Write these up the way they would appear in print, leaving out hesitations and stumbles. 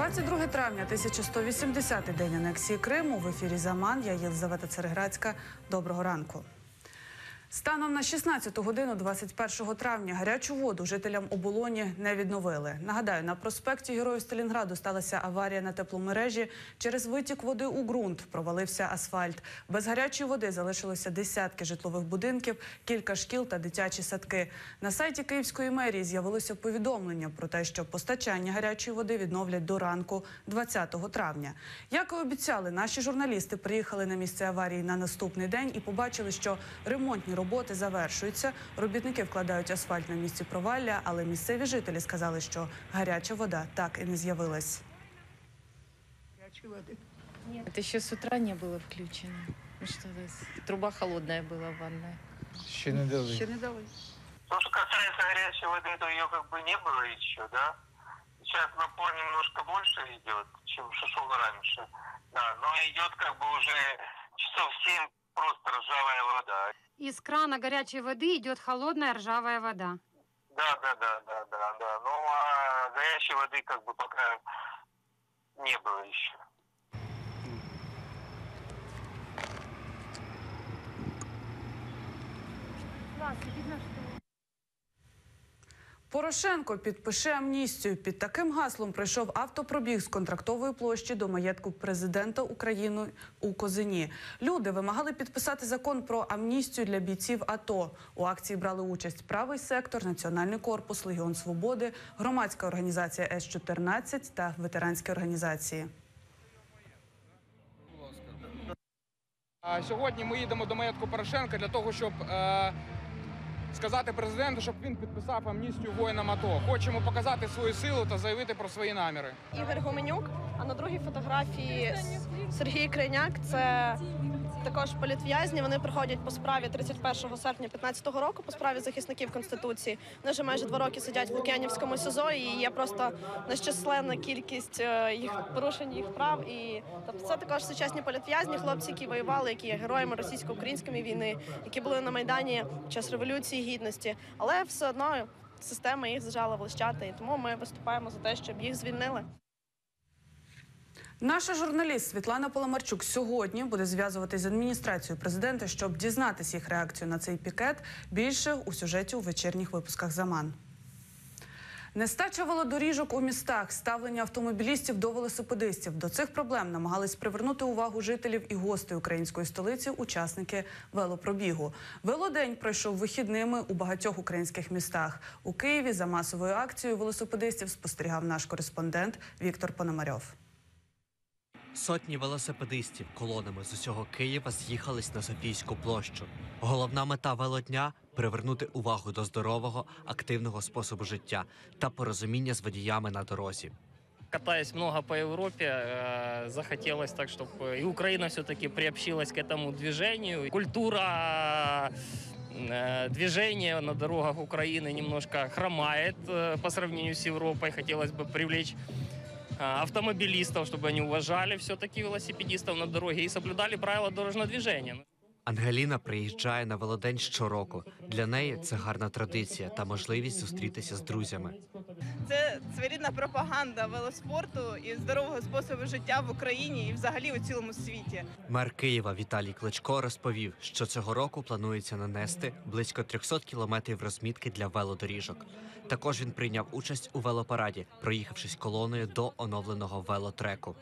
22 травня, 1180-й день анексії Криму. В ефірі «Заман». Я Єлизавета Цереграцька. Доброго ранку. Станом на 16 годину 21 травня гарячу воду жителям Оболоні не відновили. Нагадаю, на проспекті Героїв Сталінграду сталася аварія на тепломережі. Через витік води у ґрунт провалився асфальт. Без гарячої води залишилося десятки житлових будинків, кілька шкіл та дитячі садки. На сайті Київської мерії з'явилося повідомлення про те, що постачання гарячої води відновлять до ранку 20 травня. Як і обіцяли, наші журналісти приїхали на місце аварії на наступний день і побачили, що ремонтні роботи завершуються. Робітники вкладають асфальт на місці провалля, але місцеві жителі сказали, що гаряча вода так і не з'явилась. Это еще с утра не было включено. Труба холодная была в ванной. Ще не дали. То, что касается горячей воды, то ее как бы не было еще, да? Сейчас напор немножко больше идет, чем шел раньше. Да, но идет как бы уже часов 7 просто ржавая вода. Из крана горячей воды идет холодная ржавая вода. Да. Ну, а горячей воды как бы пока не было еще. Порошенко підпише амністію. Під таким гаслом пройшов автопробіг з Контрактової площі до маєтку президента України у Козині. Люди вимагали підписати закон про амністію для бійців АТО. У акції брали участь Правий сектор, Національний корпус, Легіон Свободи, громадська організація С-14 та ветеранські організації. Сьогодні ми їдемо до маєтку Порошенка для того, щоб сказати президенту, щоб він підписав амністію воїнам АТО. Хочемо показати свою силу та заявити про свої наміри. Ігор Гуменюк, а на другій фотографії Сергій Крайняк. Це також політв'язні. Вони приходять по справі 31 серпня 2015 року, по справі захисників Конституції. Вони вже майже 2 роки сидять в Лук'янівському СІЗО, і є просто нещасленна кількість порушень їх прав. І тобто це також сучасні політв'язні, хлопці, які воювали, які є героями російсько-української війни, які були на Майдані під час Революції Гідності. Але все одно система їх зажала в лищата, і тому ми виступаємо за те, щоб їх звільнили. Наша журналіст Світлана Паламарчук сьогодні буде зв'язуватись з адміністрацією президента, щоб дізнатися їх реакцію на цей пікет. Більше у сюжеті у вечірніх випусках «Заман». Нестача велодоріжок у містах, ставлення автомобілістів до велосипедистів. До цих проблем намагались привернути увагу жителів і гостей української столиці, учасники велопробігу. Велодень пройшов вихідними у багатьох українських містах. У Києві за масовою акцією велосипедистів спостерігав наш кореспондент Віктор Пономарьов. Сотні велосипедистів колонами з усього Києва з'їхались на Софійську площу. Головна мета велодня – привернути увагу до здорового, активного способу життя та порозуміння з водіями на дорозі. Катаясь много по Европе, захотелось так, чтобы и Украина все-таки приобщилась к этому движению. Культура движения на дорогах Украины немножко хромает по сравнению с Европой. Хотелось бы привлечь автомобилистов, чтобы они уважали все-таки велосипедистов на дороге и соблюдали правила дорожного движения. Ангеліна приїжджає на велодень щороку. Для неї це гарна традиція та можливість зустрітися з друзями. Це своєрідна пропаганда велоспорту і здорового способу життя в Україні і взагалі у цілому світі. Мер Києва Віталій Кличко розповів, що цього року планується нанести близько 300 кілометрів розмітки для велодоріжок. Також він прийняв участь у велопараді, проїхавшись колоною до оновленого велотреку.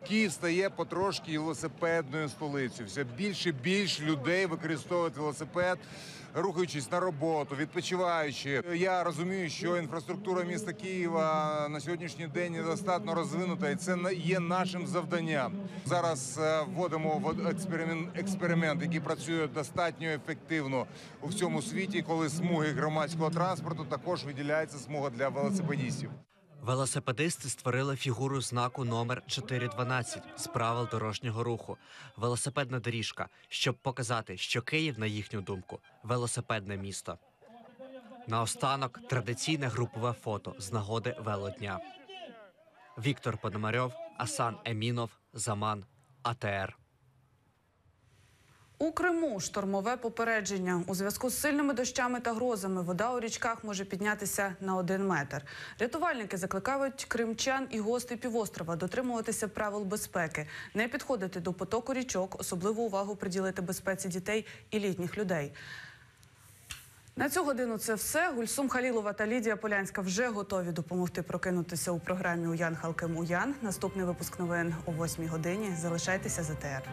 Київ стає потрошки велосипедною столицею. Все більше і більше людей використовують велосипед, рухаючись на роботу, відпочиваючи. Я розумію, що інфраструктура міста Києва на сьогоднішній день недостатньо розвинута, і це є нашим завданням. Зараз вводимо в експеримент, який працює достатньо ефективно у всьому світі, коли смуги громадського транспорту також виділяється смуга для велосипедистів. Велосипедисти створили фігуру знаку номер 412 з правил дорожнього руху – велосипедна доріжка, щоб показати, що Київ, на їхню думку, велосипедне місто. Наостанок – традиційне групове фото з нагоди велодня. Віктор Пономарьов, Асан Емінов, Заман, АТР. У Криму штормове попередження. У зв'язку з сильними дощами та грозами вода у річках може піднятися на 1 метр. Рятувальники закликають кримчан і гостей півострова дотримуватися правил безпеки, не підходити до потоку річок, особливу увагу приділити безпеці дітей і літніх людей. На цю годину це все. Гульсум Халілова та Лідія Полянська вже готові допомогти прокинутися у програмі «Уян Халкем Уян». Наступний випуск новин о 8 годині. Залишайтеся з АТР.